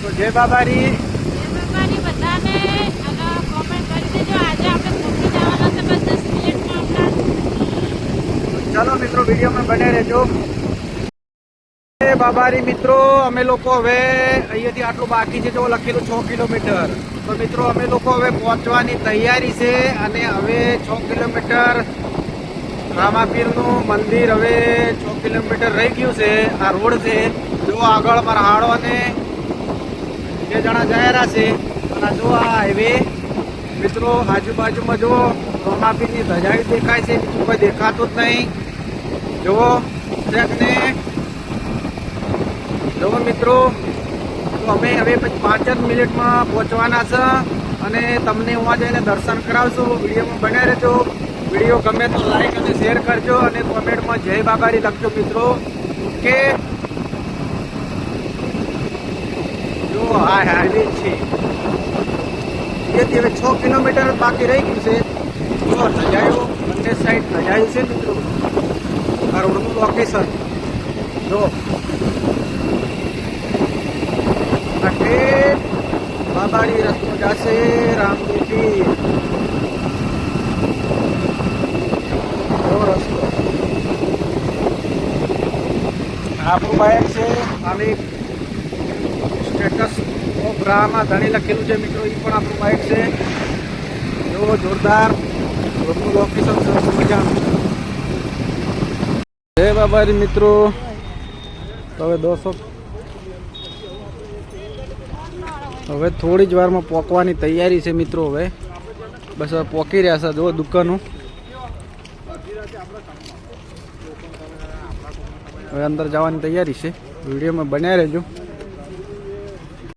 તો જય બાબારી. બધાને અને કોમેન્ટ કરી દેજો. આજે આપણે પહોંચી જવાના છે બસ 10 મિનિટમાં હમણાં. ચાલો મિત્રો વિડીયોમાં બને રહેજો. જય બાબારી મિત્રો, અમે લોકો હવે અહીંયાથી આટલું બાકી છે જો લખેલું 6 કિલોમીટર. તો મિત્રો અમે લોકો હવે પહોંચવાની તૈયારી છે અને હવે 6 કિલોમીટર રામાપીરનું મંદિર હવે 6 કિલોમીટર રહી ગયું છે. આ રોડ છે જો આગળ મરહાડો અને 2 જણા જયા છે અને જો આ હાઈવે મિત્રો આજુબાજુમાં જો રામાપીરની ધજાવી દેખાય છે, બીજું કોઈ દેખાતું જ નહીં. જુઓ ટ્રેકને જુઓ મિત્રો. તો અમે હવે 5 જ મિનિટમાં પહોંચવાના છે અને તમને ઉવા જઈને દર્શન કરાવશું. વિડીયોમાં બન્યા રહેજો. વિડીયો ગમે તો લાઈક અને શેર કરજો અને કોમેન્ટમાં જય બાબારી લખજો મિત્રો. ઓકે, જો આ હાઈવે છે એથી હવે 6 કિલોમીટર બાકી રહી ગયું છે. જો ધજાયું બંને સાઈડ ધજાયું છે મિત્રો. આ રોડનું લોકેશન જો બાબારી રસ્તો જશે રામદેવી રસ્તો. આપણું બાઇક છે આની સ્ટેટસ ઓફ રાહમાં ધણી લખેલું છે મિત્રો. એ પણ આપણું બાઇક છે. જો જોરદાર રોડનું લોકેશન સરસ મજાનું. જય બાબારી મિત્રો. તો હવે હવે થોડી જ વારમાં પહોંચવાની તૈયારી છે મિત્રો. હવે બસ હવે પહોંચી રહ્યા છે. જો દુકાનો હવે અંદર જવાની તૈયારી છે. વિડીયોમાં બન્યા રહેજો.